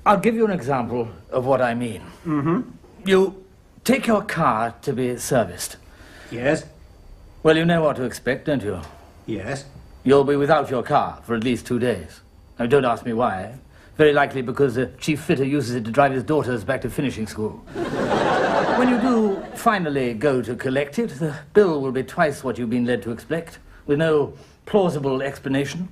I'll give you an example of what I mean. Mm-hmm. You take your car to be serviced. Yes. Well, you know what to expect, don't you? Yes. You'll be without your car for at least 2 days. Now, don't ask me why. Very likely because the chief fitter uses it to drive his daughters back to finishing school. When you do finally go to collect it, the bill will be twice what you've been led to expect, with no plausible explanation.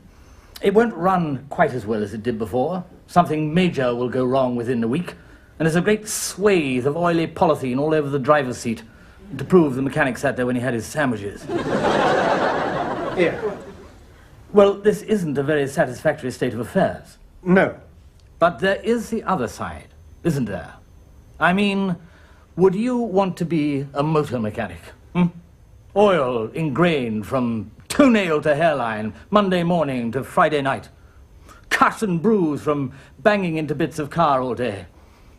It won't run quite as well as it did before. Something major will go wrong within a week, and there's a great swathe of oily polythene all over the driver's seat to prove the mechanic sat there when he had his sandwiches. Here. Well, this isn't a very satisfactory state of affairs. No. But there is the other side, isn't there? I mean, would you want to be a motor mechanic? Oil ingrained from toenail to hairline, Monday morning to Friday night. Cut and bruise from banging into bits of car all day.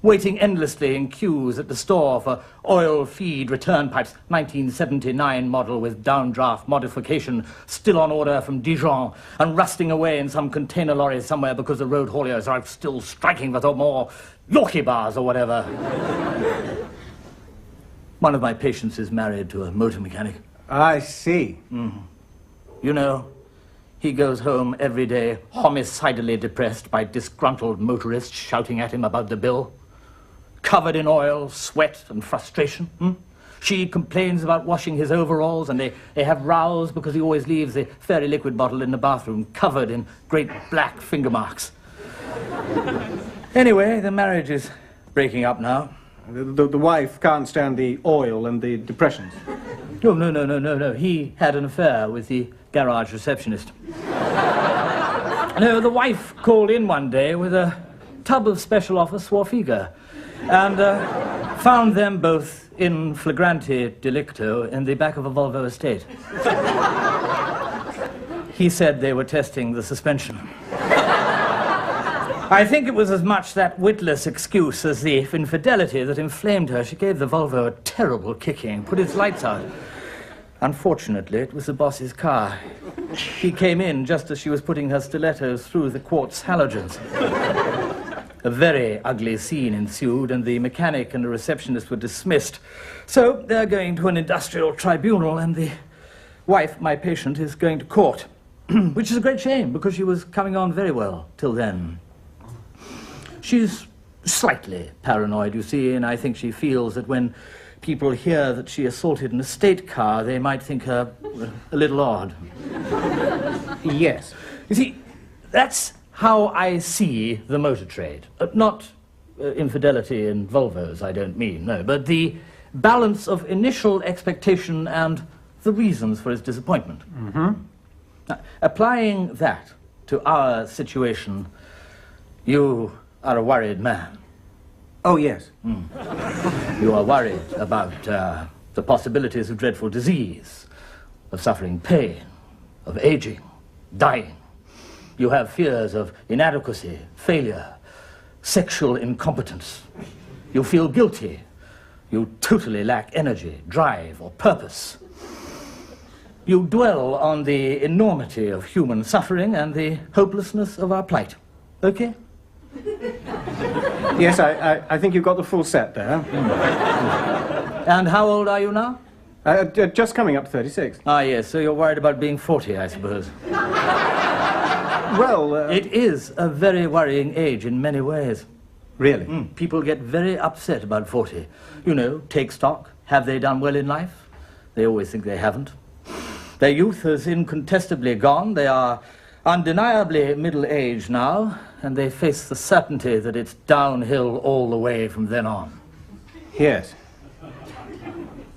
Waiting endlessly in queues at the store for oil feed return pipes, 1979 model with downdraft modification, still on order from Dijon, and rusting away in some container lorry somewhere because the road hauliers are still striking for more Yorkie bars or whatever. One of my patients is married to a motor mechanic. I see. You know, he goes home every day homicidally depressed by disgruntled motorists shouting at him about the bill. Covered in oil, sweat, and frustration. She complains about washing his overalls, and they have rows because he always leaves the fairy liquid bottle in the bathroom, covered in great black finger marks. Anyway, the marriage is breaking up now. The wife can't stand the oil and the depressions. Oh, no. He had an affair with the garage receptionist. No, the wife called in one day with a tub of special offer Swarfiga, and found them both in flagrante delicto in the back of a Volvo estate. He said they were testing the suspension. I think it was as much that witless excuse as the infidelity that inflamed her. She gave the Volvo a terrible kicking, put its lights out. Unfortunately, it was the boss's car. He came in just as she was putting her stilettos through the quartz halogens. A very ugly scene ensued, and the mechanic and the receptionist were dismissed. So they're going to an industrial tribunal, and the wife, my patient, is going to court. Which is a great shame, because she was coming on very well till then. She's slightly paranoid, you see, and I think she feels that when people hear that she assaulted an estate car, they might think her a little odd. Yes. You see, that's how I see the motor trade. Not infidelity in Volvos, I don't mean, no, but the balance of initial expectation and the reasons for its disappointment. Now, applying that to our situation, you are a worried man. Oh, yes. You are worried about the possibilities of dreadful disease, of suffering pain, of aging, dying. You have fears of inadequacy, failure, sexual incompetence. You feel guilty. You totally lack energy, drive, or purpose. You dwell on the enormity of human suffering and the hopelessness of our plight. Okay? Yes, I think you've got the full set there. And how old are you now? Just coming up to 36. Ah, yes, so you're worried about being 40, I suppose. Well, It is a very worrying age in many ways. Really? People get very upset about 40. You know, take stock. Have they done well in life? They always think they haven't. Their youth is incontestably gone. They are undeniably middle-aged now, and they face the certainty that it's downhill all the way from then on. Yes.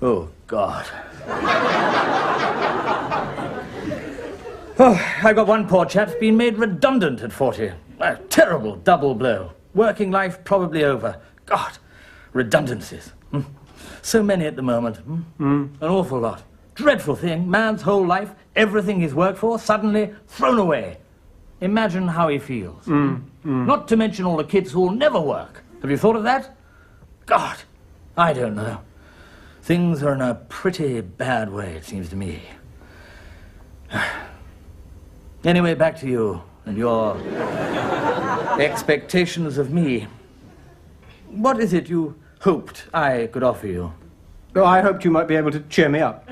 Oh, God. Oh, I got one poor chap's been made redundant at 40. A terrible double blow. Working life probably over. God, redundancies. So many at the moment. An awful lot. Dreadful thing. Man's whole life, everything he's worked for, suddenly thrown away. Imagine how he feels. Not to mention all the kids who will never work. Have you thought of that? God, I don't know. Things are in a pretty bad way, it seems to me. Anyway, back to you and your expectations of me. What is it you hoped I could offer you? Oh, I hoped you might be able to cheer me up.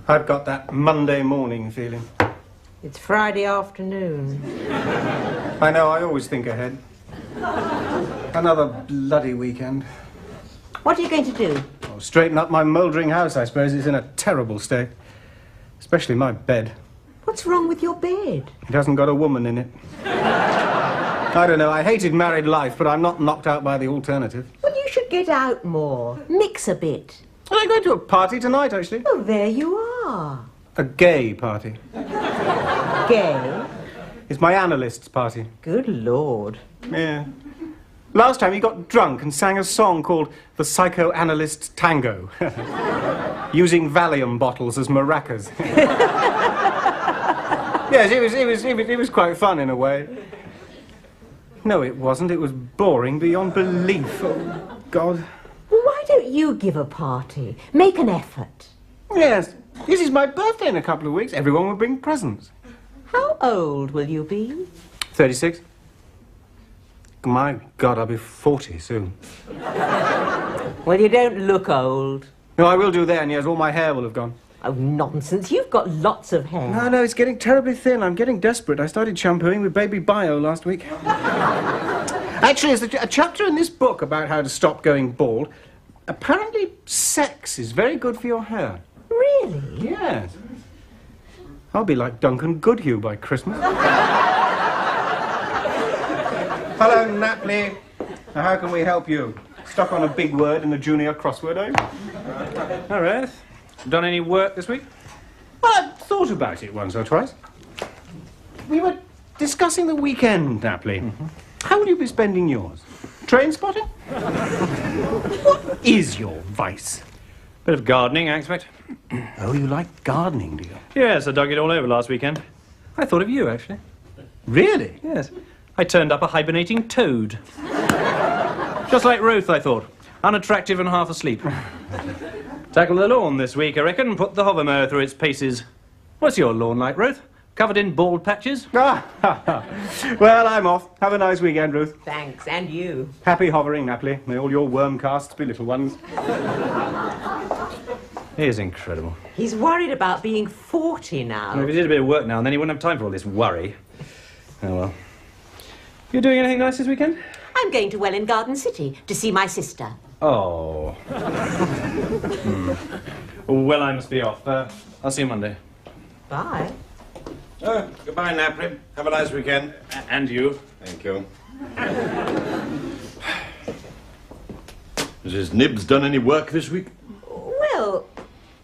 I've got that Monday morning feeling. It's Friday afternoon. I know, I always think ahead. Another bloody weekend. What are you going to do? Oh, straighten up my mouldering house, I suppose. It's in a terrible state. Especially my bed. What's wrong with your bed? It hasn't got a woman in it. I don't know, I hated married life, but I'm not knocked out by the alternative. Well, you should get out more. Mix a bit. Well, I'm going to a party tonight, actually. Oh, there you are. A gay party. Gay? It's my analyst's party. Good Lord. Yeah. Last time he got drunk and sang a song called The Psychoanalyst's Tango, using Valium bottles as maracas. Yes, it was quite fun in a way. No, it wasn't. It was boring beyond belief. Oh, God. Why don't you give a party? Make an effort. Yes. This is my birthday in a couple of weeks. Everyone will bring presents. How old will you be? 36. My God, I'll be 40 soon. Well, you don't look old. No, I will do then, yes. All my hair will have gone. Oh, nonsense. You've got lots of hair. No, it's getting terribly thin. I'm getting desperate. I started shampooing with Baby Bio last week. Actually, there's a chapter in this book about how to stop going bald. Apparently, sex is very good for your hair. Really? Yes. I'll be like Duncan Goodhue by Christmas. Hello, Napley. Now, how can we help you? Stuck on a big word in the junior crossword, eh? All right. Done any work this week? Well, I've thought about it once or twice. We were discussing the weekend, Napley. Mm-hmm. How will you be spending yours? Train spotting? What is your vice? Bit of gardening, I expect. Oh, you like gardening, do you? Yes, I dug it all over last weekend. I thought of you, actually. Really? Yes. I turned up a hibernating toad. Just like Ruth, I thought. Unattractive and half asleep. Tackle the lawn this week, I reckon. Put the hovermower through its paces. What's your lawn like, Ruth? Covered in bald patches? Well, I'm off. Have a nice weekend, Ruth. Thanks, and you. Happy hovering, Napley. May all your worm casts be little ones. He is incredible. He's worried about being 40 now. Well, if he did a bit of work now and then, he wouldn't have time for all this worry. Oh, well. You doing anything nice this weekend? I'm going to Welwyn Garden City to see my sister. Oh. Well, I must be off. I'll see you Monday. Bye. Oh, goodbye, Napley. Have a nice weekend. And you. Thank you. Mrs. Nibbs done any work this week? Well,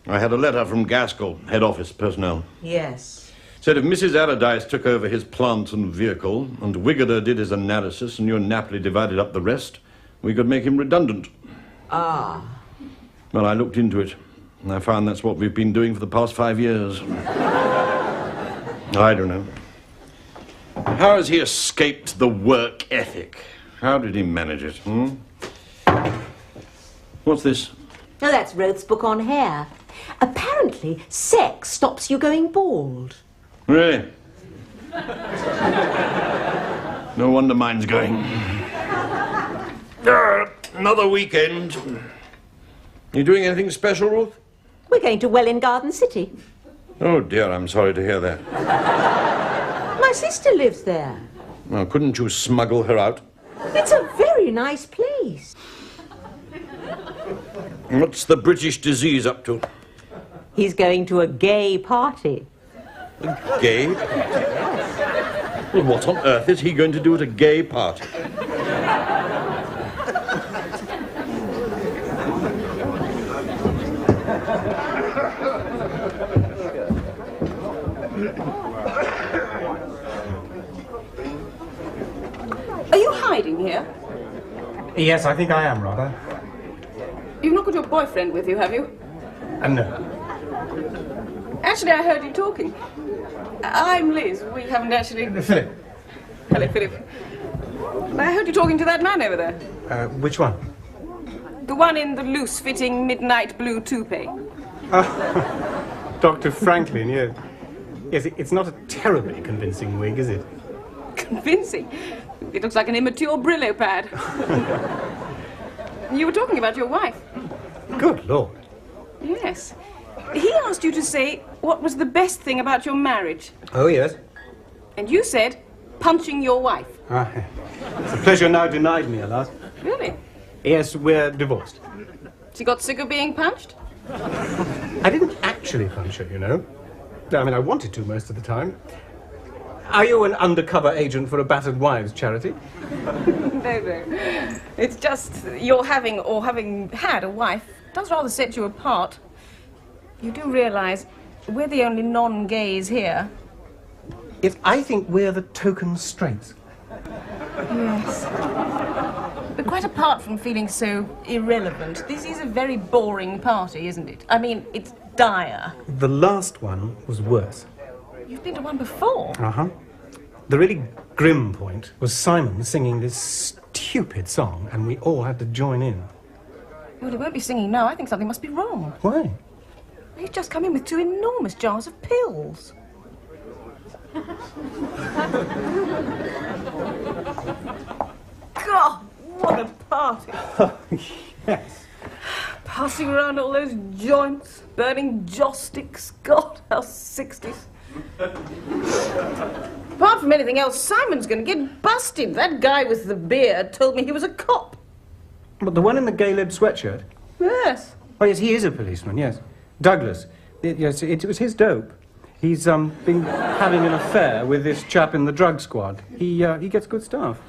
I had a letter from Gaskell, head office personnel. yes. Said if Mrs. Allardyce took over his plant and vehicle, and Wiggerder did his analysis, and you and Napley divided up the rest, we could make him redundant. Ah. Well, I looked into it, and I found that's what we've been doing for the past 5 years. I don't know. How has he escaped the work ethic? How did he manage it, What's this? Oh, that's Roth's book on hair. Apparently, sex stops you going bald. Really? No wonder mine's going. Another weekend. You doing anything special, Ruth? We're going to Welwyn Garden City. Oh, dear, I'm sorry to hear that. My sister lives there. Well, couldn't you smuggle her out? It's a very nice place. What's the British disease up to? He's going to a gay party. Gay? Well, what on earth is he going to do at a gay party? Are you hiding here? Yes, I think I am, rather. You've not got your boyfriend with you, have you? No. Actually, I heard you talking. I'm Liz. We haven't actually... Philip. Hello, Philip. I heard you talking to that man over there. Which one? The one in the loose-fitting midnight blue toupee. Dr. Franklin, yes. Yes, it's not a terribly convincing wig, is it? Convincing. It looks like an immature Brillo pad. You were talking about your wife. Good Lord. Yes. He asked you to say what was the best thing about your marriage. Oh, yes. And you said punching your wife. Ah, it's a pleasure now denied me, alas. Really? Yes, we're divorced. She got sick of being punched? I didn't actually punch her, you know. I mean, I wanted to most of the time. Are you an undercover agent for a battered wives charity? No. It's just your having or having had a wife does rather set you apart. You do realise we're the only non-gays here. Yes, I think we're the token straights. Yes. But quite apart from feeling so irrelevant, this is a very boring party, isn't it? I mean, it's dire. The last one was worse. You've been to one before. Uh-huh. The really grim point was Simon singing this stupid song, and we all had to join in. Well, he won't be singing now. I think something must be wrong. Why? He's just come in with 2 enormous jars of pills. God, what a party. Yes. Passing around all those joints, burning joss sticks. God, how 60s. Apart from anything else, Simon's going to get busted. That guy with the beard told me he was a cop. But the one in the gay-lib sweatshirt? Yes. Oh, yes, he is a policeman, yes. Douglas. Yes, it was his dope. He's been having an affair with this chap in the drug squad. He gets good stuff.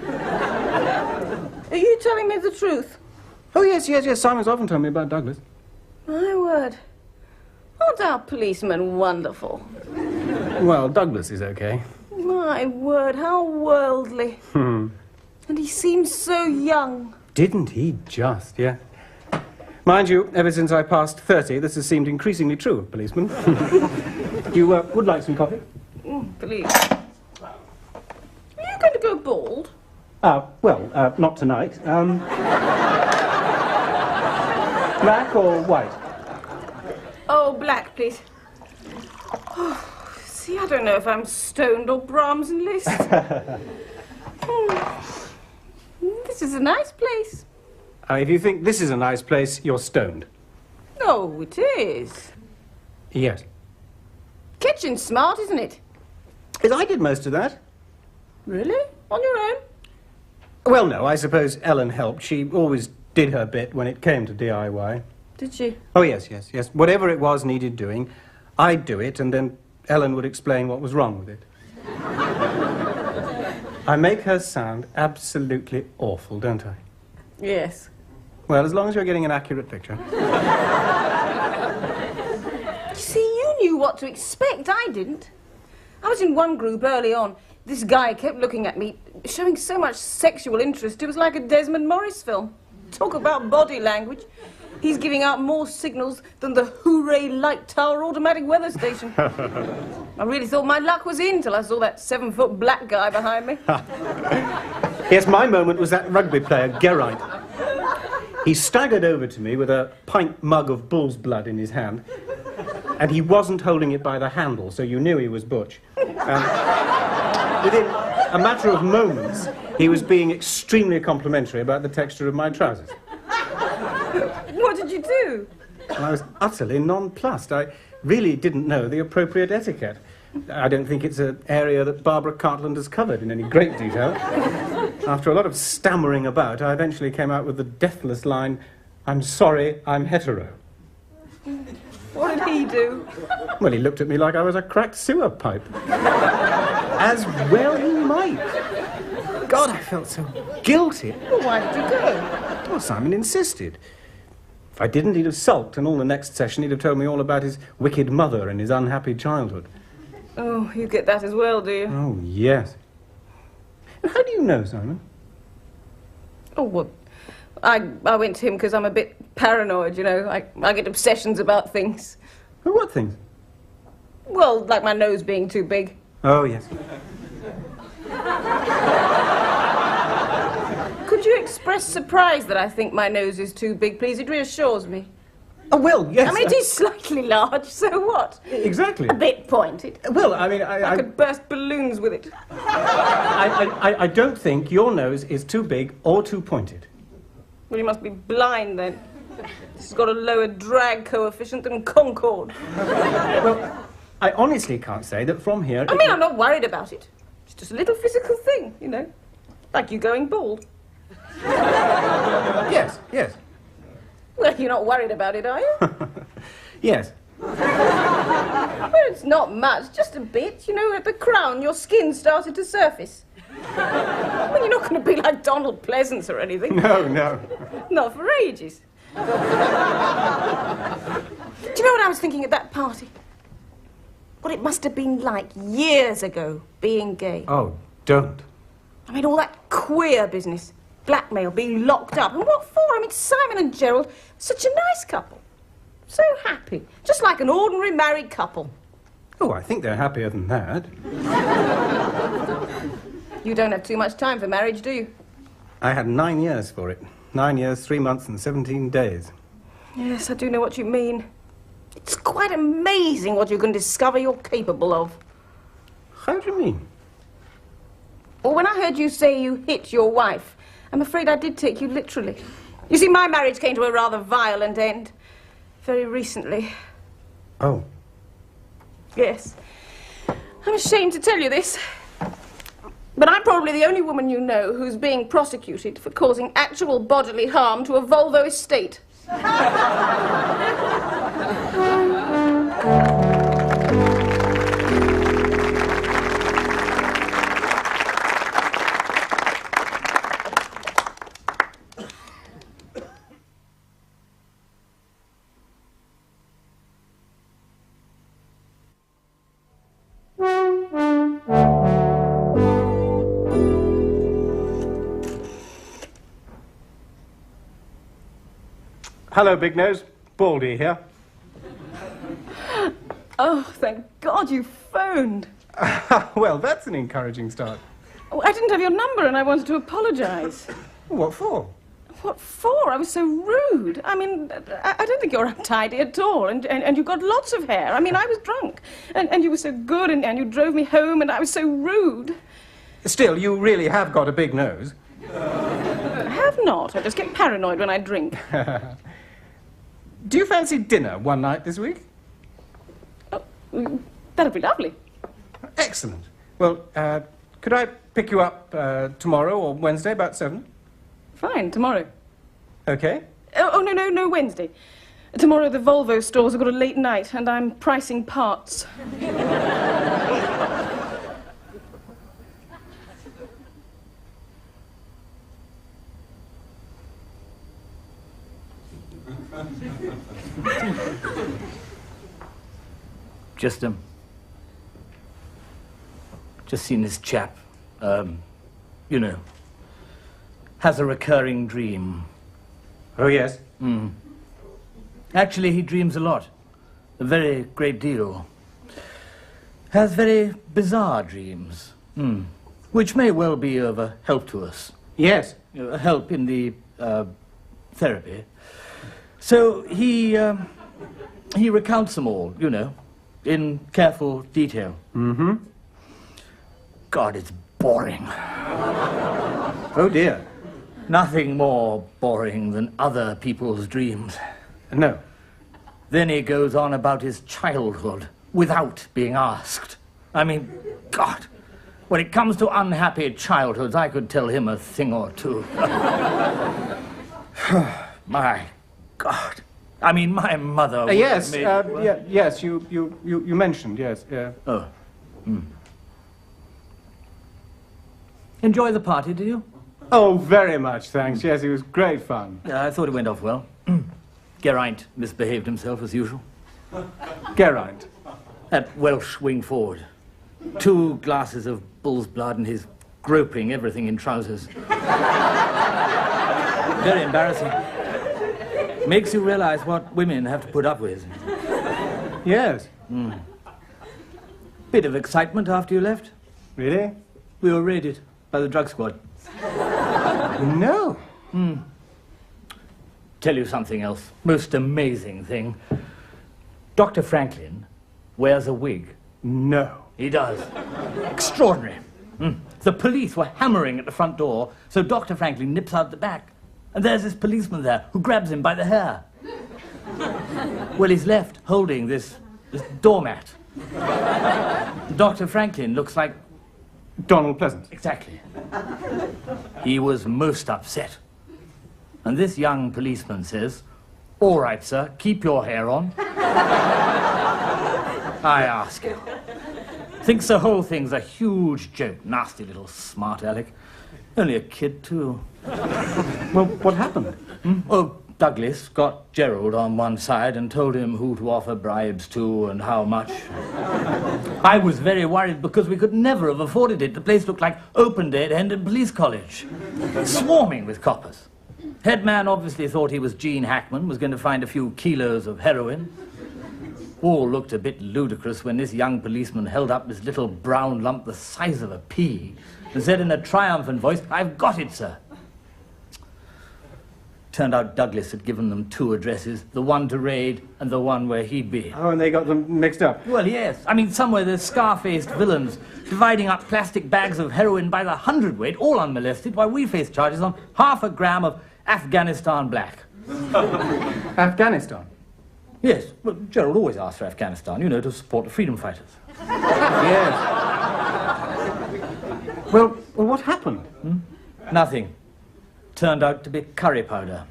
Are you telling me the truth? Oh, yes. Simon's often told me about Douglas. My word. Aren't our policemen wonderful? Well, Douglas is okay. My word, how worldly. And he seems so young. Didn't he just, yeah. Mind you, ever since I passed 30, this has seemed increasingly true of policemen. You would like some coffee? Please. Are you going to go bald? Well, not tonight. Black or white? Oh, black, please. Oh, see, I don't know if I'm stoned or Brahms and Liszt. This is a nice place. If you think this is a nice place, you're stoned. Oh, it is. Yes. Kitchen's smart, isn't it? Yes, I did most of that. Really? On your own? Well, no, I suppose Ellen helped. She always did her bit when it came to DIY. Did she? Oh, yes. Whatever it was needed doing, I'd do it, and then Ellen would explain what was wrong with it. I make her sound absolutely awful, don't I? Yes. Well, as long as you're getting an accurate picture. You see, you knew what to expect. I didn't. I was in one group early on. This guy kept looking at me, showing so much sexual interest. It was like a Desmond Morris film. Talk about body language. He's giving out more signals than the Hooray Light Tower automatic weather station. I really thought my luck was in till I saw that 7-foot black guy behind me. Yes, my moment was that rugby player, Geraint. He staggered over to me with a pint mug of bull's blood in his hand, and he wasn't holding it by the handle, so you knew he was butch. Within a matter of moments, he was being extremely complimentary about the texture of my trousers. What did you do? And I was utterly nonplussed. I really didn't know the appropriate etiquette. I don't think it's an area that Barbara Cartland has covered in any great detail. After a lot of stammering about, I eventually came out with the deathless line, "I'm sorry, I'm hetero." What did he do? Well, he looked at me like I was a cracked sewer pipe. As well he might. God, I felt so guilty. Well, why did you go? Well, Simon insisted. If I didn't, he'd have sulked, and all the next session he'd have told me all about his wicked mother and his unhappy childhood. Oh, you get that as well, do you? Oh, yes. How do you know, Simon? Oh, well, I went to him because I'm a bit paranoid, you know. I get obsessions about things. Oh, what things? Well, like my nose being too big. Oh, yes. Could you express surprise that I think my nose is too big, please? It reassures me. Oh, well, yes. I mean, it is slightly large, so what? Exactly. A bit pointed. Well, I mean, I could burst balloons with it. I don't think your nose is too big or too pointed. Well, you must be blind then. This has got a lower drag coefficient than Concorde. Well, I honestly can't say that from here... I mean, I'm not worried about it. It's just a little physical thing, you know. Like you going bald. Yes, yes. Well, you're not worried about it, are you? Yes. Well, it's not much, just a bit. You know, at the crown, your skin started to surface. Well, you're not going to be like Donald Pleasance or anything. No, no. Not for ages. Do you know what I was thinking at that party? What it must have been like years ago, being gay. Oh, don't. I mean, all that queer business. Blackmail, being locked up. And what for? I mean, Simon and Gerald, such a nice couple. So happy. Just like an ordinary married couple. Oh, I think they're happier than that. You don't have too much time for marriage, do you? I had 9 years for it. 9 years, 3 months and 17 days. Yes, I do know what you mean. It's quite amazing what you can discover you're capable of. How do you mean? Well, when I heard you say you hit your wife, I'm afraid I did take you literally. You see, my marriage came to a rather violent end. Very recently. Oh. Yes. I'm ashamed to tell you this. But I'm probably the only woman you know who's being prosecuted for causing actual bodily harm to a Volvo estate. Hello, Big Nose. Baldy here. Oh, thank God you phoned. Well, that's an encouraging start. Oh, I didn't have your number and I wanted to apologise. What for? What for? I was so rude. I mean, I don't think you're untidy at all, and you've got lots of hair. I mean, I was drunk, and you were so good, and you drove me home, and I was so rude. Still, you really have got a big nose. I have not. I just get paranoid when I drink. Do you fancy dinner one night this week? Oh, that'd be lovely. Excellent. Well, could I pick you up tomorrow or Wednesday about 7? Fine, tomorrow. Okay. Oh, no, Wednesday. Tomorrow the Volvo stores have got a late night, and I'm pricing parts. Just seen this chap, you know, has a recurring dream. Oh, yes? Actually, he dreams a lot, a very great deal. Has very bizarre dreams, which may well be of a help to us. Yes. A help in the therapy. So he recounts them all, you know, in careful detail. Mm-hmm. God, it's boring. Oh, dear. Nothing more boring than other people's dreams. No. Then he goes on about his childhood without being asked. I mean, God, when it comes to unhappy childhoods, I could tell him a thing or two. My God. I mean, my mother... Yes, made- yes, you mentioned, yes, yeah. Oh. Enjoy the party, did you? Oh, very much, thanks. Yes, it was great fun. Yeah, I thought it went off well. Geraint misbehaved himself as usual. Geraint. That Welsh wing forward. 2 glasses of bull's blood and his groping everything in trousers. Very embarrassing. Makes you realize what women have to put up with. Yes. Bit of excitement after you left. Really? We were raided by the drug squad. No. tell you something else. Most amazing thing. Dr. Franklin wears a wig. No. He does. Extraordinary. The police were hammering at the front door, so Dr. Franklin nips out the back. And there's this policeman there who grabs him by the hair. Well, he's left holding this doormat. Dr. Franklin looks like... Donald Pleasant. Exactly. He was most upset. And this young policeman says, "All right, sir, keep your hair on." I ask him. Thinks the whole thing's a huge joke. Nasty little smart aleck. Only a kid, too. Well, what happened? Well, Douglas got Gerald on one side and told him who to offer bribes to and how much. I was very worried because we could never have afforded it. The place looked like open day at Hendon Police College. Swarming with coppers. Headman obviously thought he was Gene Hackman, was going to find a few kilos of heroin. All looked a bit ludicrous when this young policeman held up this little brown lump the size of a pea and said in a triumphant voice, "I've got it, sir." Turned out Douglas had given them two addresses, the one to raid and the one where he'd be. Oh, and they got them mixed up. Well, yes. I mean, somewhere there's scar-faced villains dividing up plastic bags of heroin by the hundredweight, all unmolested, while we face charges on 1/2 gram of Afghanistan black. Afghanistan? Yes. Well, Gerald always asked for Afghanistan, you know, to support the freedom fighters. Yes. Well, what happened? Nothing. Turned out to be curry powder.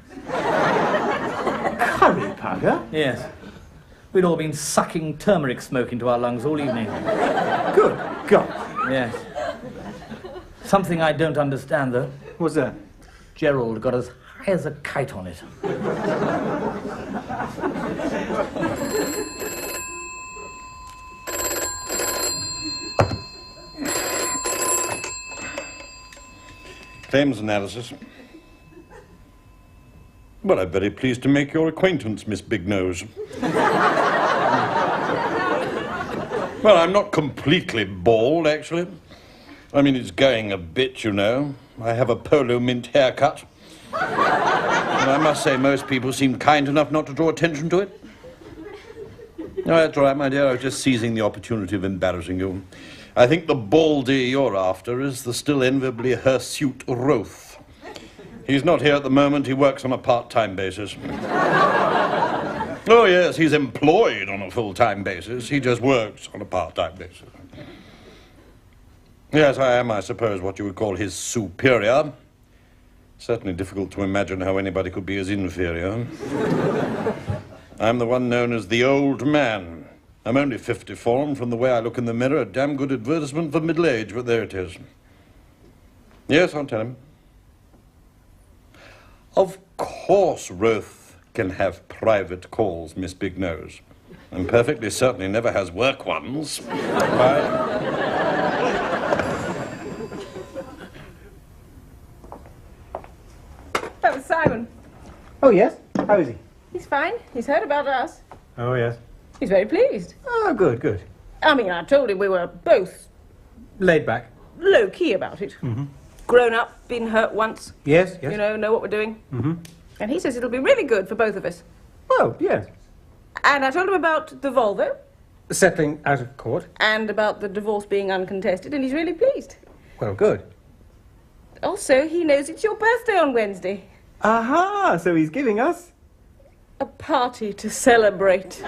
Curry powder? Yes. We'd all been sucking turmeric smoke into our lungs all evening. Good God. Yes. Something I don't understand, though. What's that? Gerald got as high as a kite on it. Claims analysis. Well, I'm very pleased to make your acquaintance, Miss Big Nose. Well, I'm not completely bald, actually. I mean, it's going a bit, you know. I have a polo mint haircut. And I must say, most people seem kind enough not to draw attention to it. No, that's all right, my dear. I was just seizing the opportunity of embarrassing you. I think the baldy you're after is the still enviably hirsute Roth. He's not here at the moment. He works on a part-time basis. Oh, yes, he's employed on a full-time basis. He just works on a part-time basis. Yes, I am, I suppose, what you would call his superior. Certainly difficult to imagine how anybody could be his inferior. I'm the one known as the old man. I'm only 54, and from the way I look in the mirror, a damn good advertisement for middle age, but there it is. Yes, I'll tell him. Of course Roth can have private calls, Miss Big Nose. And perfectly certain he never has work ones. Bye. That was Simon. Oh, yes? How is he? He's fine. He's heard about us. Oh, yes. He's very pleased. Oh, good, good. I mean, I told him we were both Laid back. low-key about it. Grown up, been hurt once. Yes, yes. You know what we're doing. And he says it'll be really good for both of us. Oh, yes. And I told him about the Volvo Settling out of court. and about the divorce being uncontested, and he's really pleased. Well, good. Also, he knows it's your birthday on Wednesday. Aha, so he's giving us... A party to celebrate.